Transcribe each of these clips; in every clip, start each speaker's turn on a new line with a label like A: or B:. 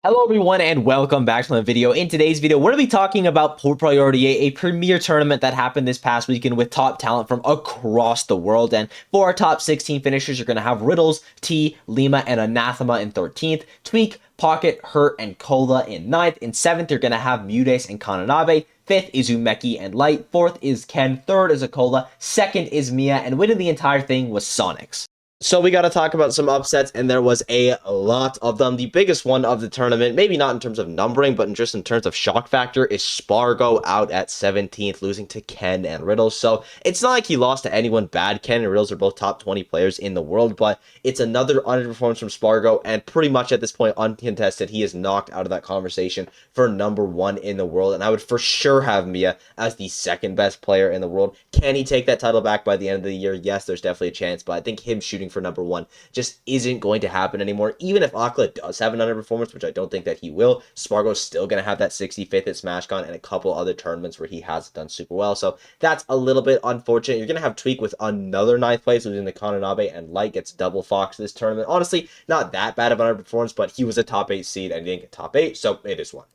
A: Hello everyone and welcome back to the video. In today's video, we're going to be talking about Port Priority, a premier tournament that happened this past weekend with top talent from across the world. And for our top 16 finishers, you're going to have Riddles, T, Lima, and Anathema in 13th, Tweak, Pocket, Hurt, and Cola in 9th. In 7th, you're going to have Mudes and Kananabe. 5th is Umeki and Light. 4th is Ken. 3rd is Akola. 2nd is Mia. And winning the entire thing was SONIX. So we got to talk about some upsets, and there was a lot of them. The biggest one of the tournament, maybe not in terms of numbering, but just in terms of shock factor, is Spargo out at 17th, losing to Ken and Riddles. So it's not like he lost to anyone bad. Ken and Riddles are both top 20 players in the world, but it's another underperformance from Spargo, and pretty much at this point, uncontested, he is knocked out of that conversation for number 1 in the world, and I would for sure have Mia as the second best player in the world. Can he take that title back by the end of the year? Yes, there's definitely a chance, but I think him shooting for number 1 just isn't going to happen anymore. Even if Akla does have an underperformance, which I don't think that he will, Spargo's still going to have that 65th at SmashCon and a couple other tournaments where he hasn't done super well. So that's a little bit unfortunate. You're going to have Tweak with another 9th place, losing to Kananabe, and Light gets double Fox this tournament. Honestly, not that bad of an underperformance, but he was a top 8 seed and didn't get top 8, so it is one.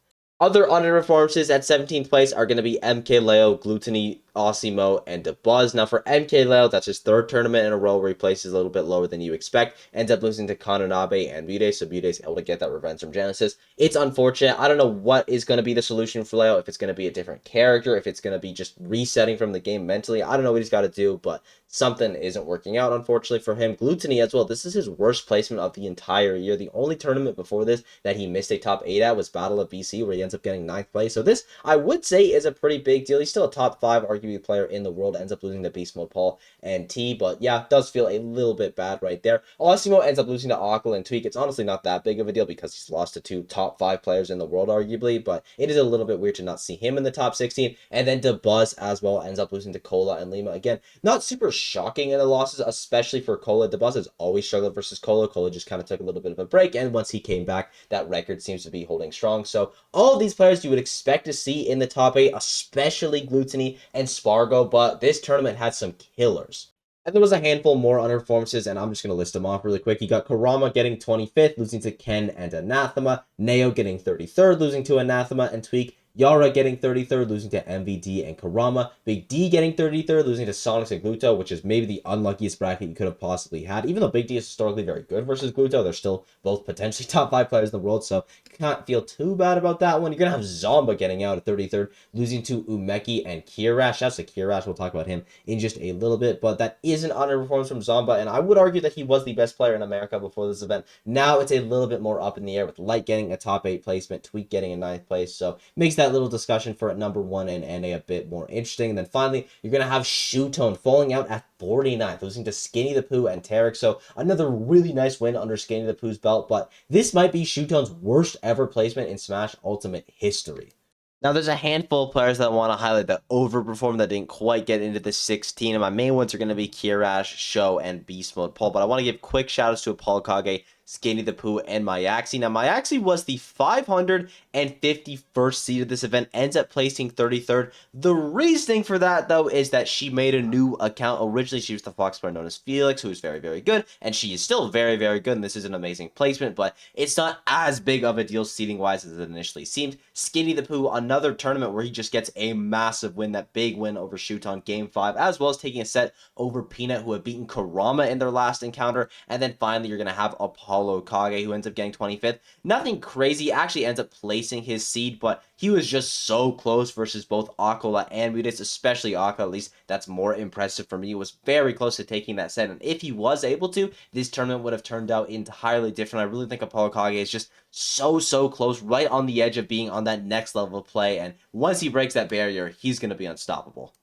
A: Other underperformances at 17th place are going to be MK Leo, Gluttony, Osimo, and DeBuzz. Now for MK Leo, that's his 3rd tournament in a row where he places a little bit lower than you expect. Ends up losing to Kananabe and Mude, so Mude is able to get that revenge from Genesis. It's unfortunate. I don't know what is going to be the solution for Leo, if it's going to be a different character, if it's going to be just resetting from the game mentally. I don't know what he's got to do, but something isn't working out, unfortunately, for him. Gluttony as well. This is his worst placement of the entire year. The only tournament before this that he missed a top 8 at was Battle of BC, where he ends up getting 9th place. So this, I would say, is a pretty big deal. He's still a top 5 arguably player in the world. Ends up losing to Beast Mode Paul and T, but yeah, does feel a little bit bad right there. Osimo ends up losing to Akla and Tweak. It's honestly not that big of a deal because he's lost to 2 top 5 players in the world, arguably, but it is a little bit weird to not see him in the top 16. And then DeBuzz as well ends up losing to Cola and Lima. Again, not super shocking in the losses, especially for Cola. DeBuzz has always struggled versus Cola. Cola just kind of took a little bit of a break, and once he came back, that record seems to be holding strong. So all of these players you would expect to see in the top 8, especially Gluttony and Spargo, but this tournament had some killers. And there was a handful more underperformances, and I'm just going to list them off really quick. You got Kurama getting 25th, losing to Ken and Anathema. Neo getting 33rd, losing to Anathema and Tweak. Yara getting 33rd, losing to MVD and Kurama. Big D getting 33rd, losing to SONIX and Gluto, which is maybe the unluckiest bracket you could have possibly had. Even though Big D is historically very good versus Gluto, they're still both potentially top 5 players in the world, so can't feel too bad about that one. You're going to have Zomba getting out at 33rd, losing to Umeki and Kirash. That's a Kirash. We'll talk about him in just a little bit, but that is an underperformance from Zomba, and I would argue that he was the best player in America before this event. Now it's a little bit more up in the air with Light getting a top 8 placement, Tweak getting a 9th place, so makes that little discussion for number 1 and NA a bit more interesting. And then finally, you're going to have Shootone falling out at 49th, losing to Skinny the Pooh and Tarek. So another really nice win under Skinny the Pooh's belt, but this might be Shootone's worst ever placement in Smash Ultimate history. Now, there's a handful of players that I want to highlight that overperformed that didn't quite get into the 16, and my main ones are going to be Kirash, Sho, and Beast Mode Paul, but I want to give quick shout-outs to Apollo Kage, Skinny the Pooh, and Myaxi. Now, Myaxi was the 551st seed of this event, ends up placing 33rd. The reasoning for that, though, is that she made a new account. Originally, she was the Fox player known as Felix, who is very, very good, and she is still very, very good, and this is an amazing placement, but it's not as big of a deal seeding-wise as it initially seemed. Skinny the Pooh, another tournament where he just gets a massive win, that big win over Shoot on Game 5, as well as taking a set over Peanut, who had beaten Kurama in their last encounter, and then finally, you're going to have Apollo Kage, who ends up getting 25th. Nothing crazy, actually ends up placing his seed, but he was just so close versus both Akola and Mudes, especially Akola, at least that's more impressive for me. He was very close to taking that set, and if he was able to, this tournament would have turned out entirely different. I really think Apollo Kage is just so close, right on the edge of being on that next level of play, and once he breaks that barrier, he's going to be unstoppable.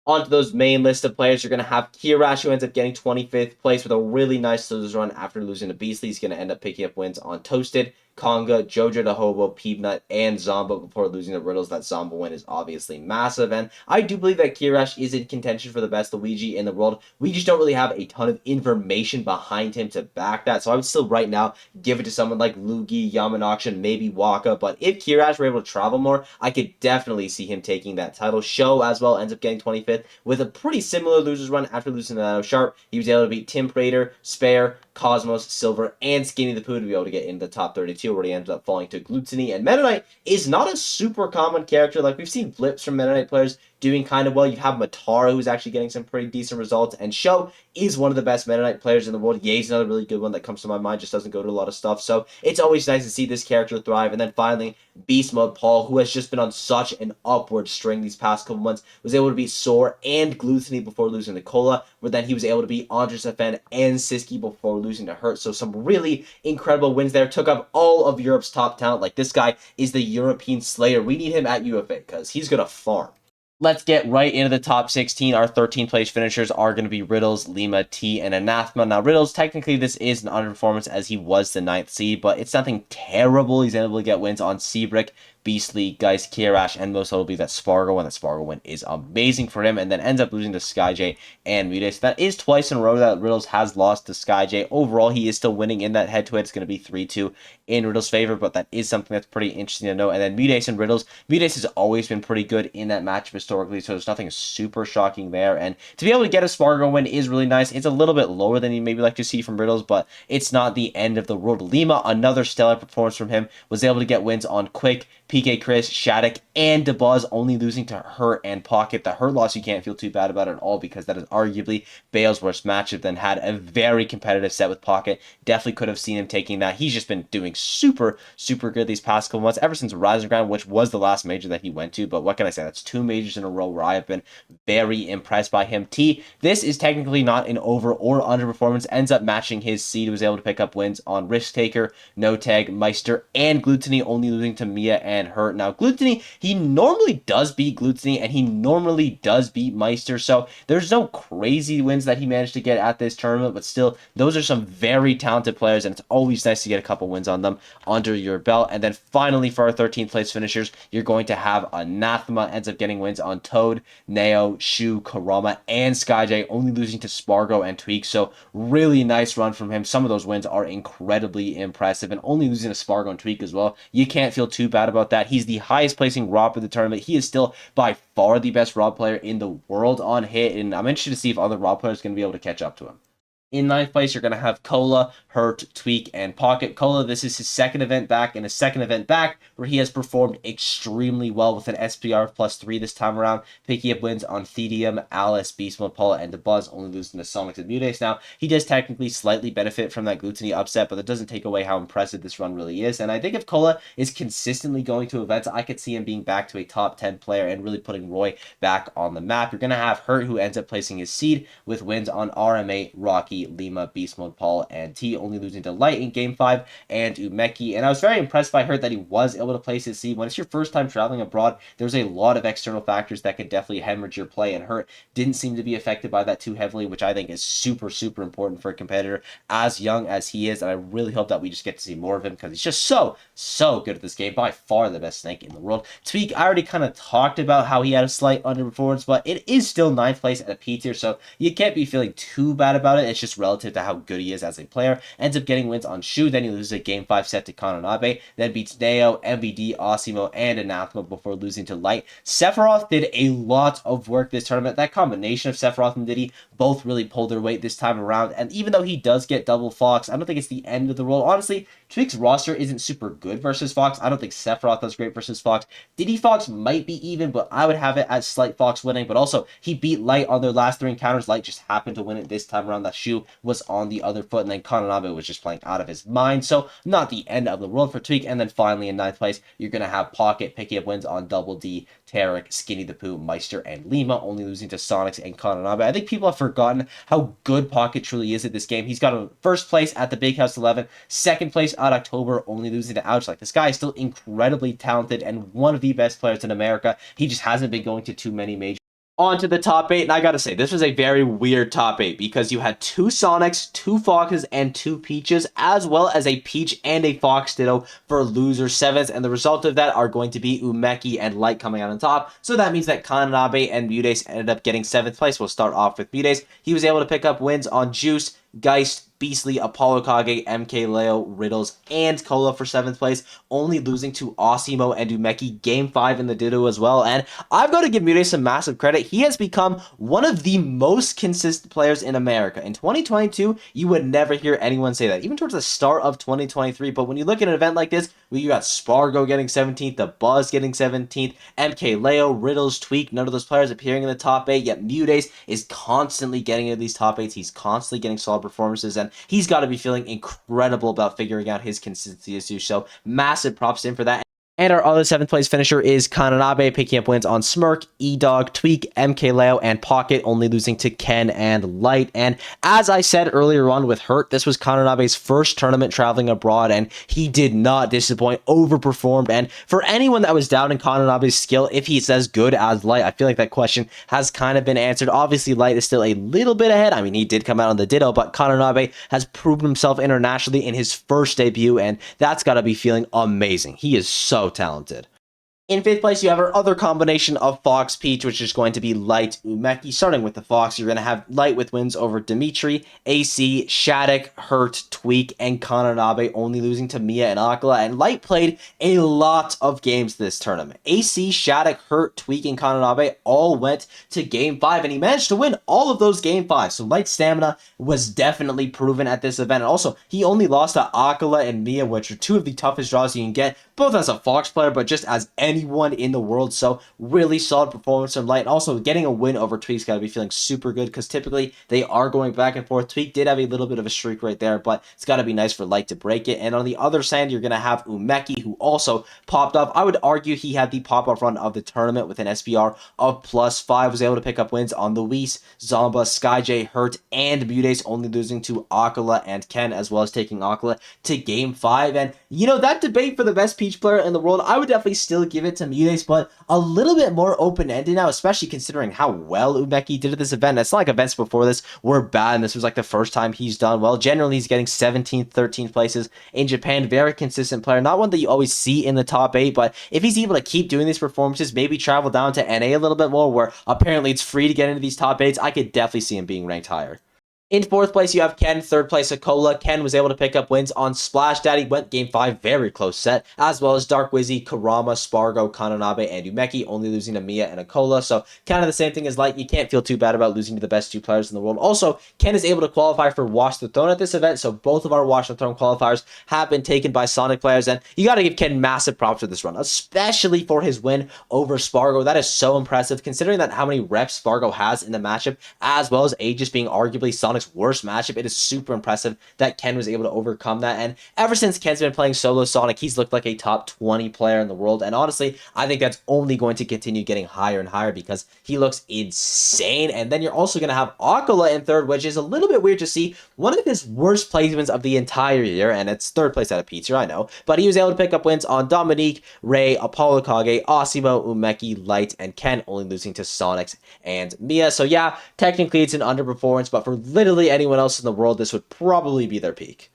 A: Onto those main list of players, you're going to have Kirash, who ends up getting 25th place with a really nice losers run after losing to Beastly. He's going to end up picking up wins on Toasted, Conga, Jojo the Hobo, Peanut, and Zomba before losing to Riddles. That Zomba win is obviously massive, and I do believe that Kirash is in contention for the best Luigi in the world. We just don't really have a ton of information behind him to back that, so I would still right now give it to someone like Luigi, Yamanaksha, maybe Waka, but if Kirash were able to travel more, I could definitely see him taking that title. Sho as well ends up getting 25th with a pretty similar losers run after losing to Sharp. He was able to beat Tim Prater, Spare, Cosmos, Silver, and Skinny the Pooh to be able to get into the top 32, where he ended up falling to Gluttony. And Meta Knight is not a super common character. Like, we've seen flips from Meta Knight players doing kind of well. You have Matara, who's actually getting some pretty decent results, and Sho is one of the best Meta Knight players in the world. Ye's another really good one that comes to my mind, just doesn't go to a lot of stuff. So it's always nice to see this character thrive. And then finally, Beast Mode Paul, who has just been on such an upward string these past couple months, was able to beat Soar and Gluttony before losing to Cola, where then he was able to beat Andres FN and Siski before losing to Hurt. So some really incredible wins there. Took up all of Europe's top talent. Like, this guy is the European Slayer. We need him at UFA because he's going to farm. Let's get right into the top 16. Our 13th place finishers are going to be Riddles, Lima, T, and Anathema. Now, Riddles, technically, this is an underperformance as he was the 9th seed, but it's nothing terrible. He's able to get wins on Seabrick, Beastly, Geist, Kirash, and most notably that Spargo, and that Spargo win is amazing for him, and then ends up losing to SkyJ and Mude. That is twice in a row that Riddles has lost to SkyJ. Overall, he is still winning in that head-to-head. It's going to be 3-2 in Riddles' favor, but that is something that's pretty interesting to know. And then Mude and Riddles. Mude has always been pretty good in that matchup historically, so there's nothing super shocking there. And to be able to get a Spargo win is really nice. It's a little bit lower than you maybe like to see from Riddles, but it's not the end of the world. Lima, another stellar performance from him, was able to get wins on Quick, PK Chris, Shattuck, and DeBuzz, only losing to Hurt and Pocket. The Hurt loss you can't feel too bad about at all because that is arguably Bale's worst matchup. Then had a very competitive set with Pocket. Definitely could have seen him taking that. He's just been doing super, super good these past couple months, ever since Rising Ground, which was the last major that he went to. But what can I say? That's 2 majors in a row where I have been very impressed by him. T, this is technically not an over or underperformance. Ends up matching his seed. Was able to pick up wins on Risk Taker, No Tag, Meister, and Gluttony, only losing to Mia and Hurt. Now, Gluttony, he normally does beat Gluttony, and he normally does beat Meister, so there's no crazy wins that he managed to get at this tournament, but still, those are some very talented players, and it's always nice to get a couple wins on them under your belt. And then finally, for our 13th place finishers, you're going to have Anathema. Ends up getting wins on Toad, Neo, Shu, Karama, and SkyJ, only losing to Spargo and Tweak, so really nice run from him. Some of those wins are incredibly impressive, and only losing to Spargo and Tweak as well. You can't feel too bad about that. He's the highest placing Rob of the tournament. He is still by far the best Rob player in the world on hit, and I'm interested to see if other Rob players are going to be able to catch up to him. In 9th place, you're going to have Cola, Hurt, Tweak, and Pocket. Cola, this is his second event back, and his second event back where he has performed extremely well with an SPR of +3 this time around, picking up wins on Thedium, Alice, Beast Mode, Paula, and DeBuzz, only losing to SONIX and Mude. Now, he does technically slightly benefit from that Gluttony upset, but that doesn't take away how impressive this run really is. And I think if Cola is consistently going to events, I could see him being back to a top 10 player and really putting Roy back on the map. You're going to have Hurt, who ends up placing his seed with wins on RM8, Rocky, Lima, Beast Mode, Paul, and T, only losing to Light in Game 5 and Umeki. And I was very impressed by Hurt that he was able to place his seed. When it's your first time traveling abroad, there's a lot of external factors that could definitely hemorrhage your play, and Hurt didn't seem to be affected by that too heavily, which I think is super, super important for a competitor as young as he is. And I really hope that we just get to see more of him because he's just so, so good at this game. By far the best Snake in the world. Tweak, I already kind of talked about how he had a slight underperformance, but it is still 9th place at a P tier, so you can't be feeling too bad about it. It's just relative to how good he is as a player. Ends up getting wins on Shu, then he loses a Game 5 set to Kananabe, then beats Neo, MVD, Osimo, and Anathema before losing to Light. Sephiroth did a lot of work this tournament. That combination of Sephiroth and Diddy both really pulled their weight this time around, and even though he does get double Fox, I don't think it's the end of the world. Honestly, Tweak's roster isn't super good versus Fox. I don't think Sephiroth does great versus Fox. Diddy Fox might be even, but I would have it as slight Fox winning, but also he beat Light on their last 3 encounters. Light just happened to win it this time around. That Shu was on the other foot, and then Kananabe was just playing out of his mind, so not the end of the world for Tweak. And then finally in 9th place, you're going to have Pocket picking up wins on Double D, Tarek, Skinny the Pooh, Meister, and Lima, only losing to SONIX and Kananabe. I think people have forgotten how good Pocket truly is at this game. He's got a 1st place at the Big House 11, 2nd place at October, only losing to Ouch. Like, this guy is still incredibly talented and one of the best players in America. He just hasn't been going to too many majors. On to the top 8, and I gotta say, this was a very weird top 8 because you had 2 Sonics, 2 Foxes, and 2 Peaches, as well as a Peach and a Fox Ditto for loser 7s, and the result of that are going to be Umeki and Light coming out on top, so that means that Kananabe and Mudes ended up getting 7th place. We'll start off with Mudes. He was able to pick up wins on Juice, Geist, Beastly, Apollo Kage, MK Leo, Riddles, and Cola for 7th place, only losing to Osimo and Umeki Game 5 in the Ditto as well. And I've got to give Mute some massive credit. He has become one of the most consistent players in America. In 2022, you would never hear anyone say that, even towards the start of 2023. But when you look at an event like this, where you got Spargo getting 17th, the Buzz getting 17th, MK Leo, Riddles, Tweak, none of those players appearing in the top 8, yet Mute is constantly getting into these top 8s. He's constantly getting solid performances, and he's got to be feeling incredible about figuring out his consistency as you. So massive props to him for that. And our other 7th place finisher is Kananabe, picking up wins on Smirk, E-Dog, Tweak, MK Leo, and Pocket, only losing to Ken and Light. And as I said earlier on with Hurt, this was Kananabe's first tournament traveling abroad, and he did not disappoint, overperformed. And for anyone that was doubting Kananabe's skill, if he's as good as Light, I feel like that question has kind of been answered. Obviously, Light is still a little bit ahead. I mean, he did come out on the Ditto, but Kananabe has proven himself internationally in his first debut, and that's got to be feeling amazing. He is so talented. In 5th place, you have our other combination of Fox Peach, which is going to be Light Umeki. Starting with the Fox, you're going to have Light with wins over Dimitri, AC, Shattuck, Hurt, Tweak, and Kananabe, only losing to Mia and Akala. And Light played a lot of games this tournament. AC, Shattuck, Hurt, Tweak, and Kananabe all went to Game 5, and he managed to win all of those Game 5. So Light's stamina was definitely proven at this event. And also, he only lost to Akala and Mia, which are two of the toughest draws you can get, both as a Fox player, but just as anyone in the world. So really solid performance from Light. And also getting a win over Tweak's got to be feeling super good, because typically they are going back and forth. Tweak did have a little bit of a streak right there, but it's got to be nice for Light to break it. And on the other side, you're going to have Umeki, who also popped up. I would argue he had the pop-up run of the tournament with an SPR of +5. Was able to pick up wins on Luis, Zomba, Skyj, Hurt, and Mute, only losing to Akala and Ken, as well as taking Akala to Game 5. And, you know, that debate for the best Peach player in the world, I would definitely still give it to Mute, but a little bit more open-ended now, especially considering how well Umeki did at this event. It's not like events before this were bad, and this was like the first time he's done well. Generally, he's getting 17th, 13th places in Japan. Very consistent player. Not one that you always see in the top 8, but if he's able to keep doing these performances, maybe travel down to NA a little bit more, where apparently it's free to get into these top 8s, I could definitely see him being ranked higher. In 4th place, you have Ken. 3rd place, Akola. Ken was able to pick up wins on Splash Daddy, went Game 5, very close set, as well as Dark Wizzy, Karama, Spargo, Kananabe, and Umeki, only losing to Mia and Akola. So kind of the same thing as Light. You can't feel too bad about losing to the best 2 players in the world. Also, Ken is able to qualify for Watch the Throne at this event, so both of our Watch the Throne qualifiers have been taken by Sonic players, and you got to give Ken massive props for this run, especially for his win over Spargo. That is so impressive, considering that how many reps Spargo has in the matchup, as well as Aegis being arguably Sonic's worst matchup. It is super impressive that Ken was able to overcome that. And ever since Ken's been playing solo Sonic, he's looked like a top 20 player in the world. And honestly, I think that's only going to continue getting higher and higher, because he looks insane. And then you're also going to have Akala in 3rd, which is a little bit weird to see. One of his worst placements of the entire year, and it's 3rd place out of Pizza, I know. But he was able to pick up wins on Dominique, Ray, Apollo Kage, Osimo, Umeki, Light, and Ken, only losing to SONIX and Mia. So yeah, technically it's an underperformance, but for literally anyone else in the world, this would probably be their peak.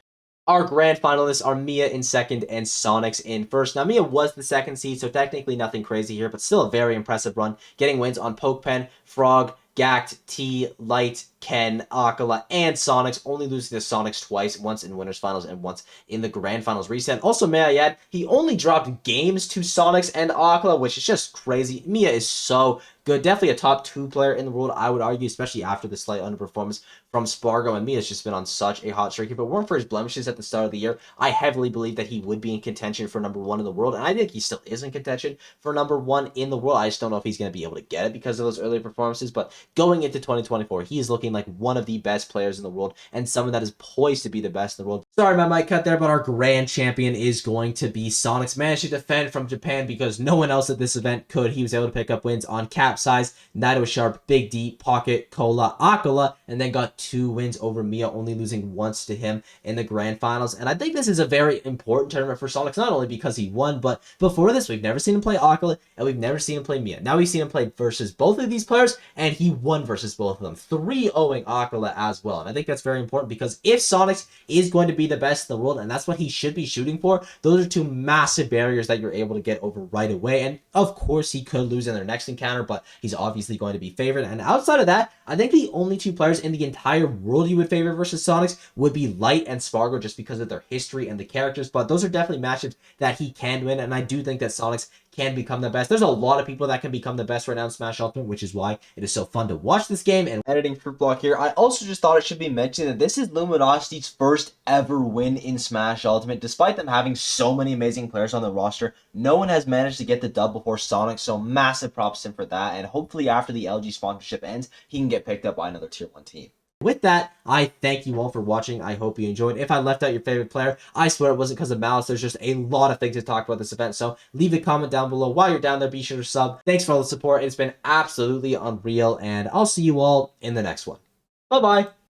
A: Our grand finalists are Mia in 2nd and SONIX in 1st. Now, Mia was the 2nd seed, so technically nothing crazy here, but still a very impressive run, getting wins on Pokepen, Frog, Gact, T, Light, Ken, Akala, and SONIX, only losing to SONIX twice, once in Winners Finals and once in the Grand Finals reset. Also, may I add, he only dropped games to SONIX and Akala, which is just crazy. Mia is so good. Definitely a top 2 player in the world, I would argue, especially after the slight underperformance from Spargo. And Mia's just been on such a hot streak. If it weren't for his blemishes at the start of the year, I heavily believe that he would be in contention for #1 in the world. And I think he still is in contention for #1 in the world. I just don't know if he's going to be able to get it because of those early performances. But going into 2024, he is looking like one of the best players in the world, and someone that is poised to be the best in the world. Sorry, my mic cut there, but our grand champion is going to be SONIX. Managed to defend from Japan because no one else at this event could. He was able to pick up wins on Capsize, Naito Sharp, Big D, Pocket, Cola, Akala, and then got 2 wins over Mia, only losing once to him in the grand finals. And I think this is a very important tournament for SONIX, not only because he won, but before this, we've never seen him play Akala, and we've never seen him play Mia. Now we've seen him play versus both of these players, and he won versus both of them, 3-0ing Akala as well. And I think that's very important, because if SONIX is going to be the best in the world, and that's what he should be shooting for, those are 2 massive barriers that you're able to get over right away. And of course, he could lose in their next encounter, but he's obviously going to be favored. And outside of that, I think the only 2 players in the entire entire world you would favor versus SONIX would be Light and Spargo just because of their history and the characters, but those are definitely matchups that he can win, and I do think that SONIX can become the best. There's a lot of people that can become the best right now in Smash Ultimate, which is why it is so fun to watch this game. And editing fruit block here, I also just thought it should be mentioned that this is Luminosity's first ever win in Smash Ultimate. Despite them having so many amazing players on the roster, no one has managed to get the dub before SONIX, so massive props to him for that, and hopefully after the LG sponsorship ends, he can get picked up by another tier 1 team. With that, I thank you all for watching. I hope you enjoyed. If I left out your favorite player, I swear it wasn't because of malice. There's just a lot of things to talk about this event, so leave a comment down below. While you're down there, be sure to sub. Thanks for all the support. It's been absolutely unreal, and I'll see you all in the next one. Bye-bye.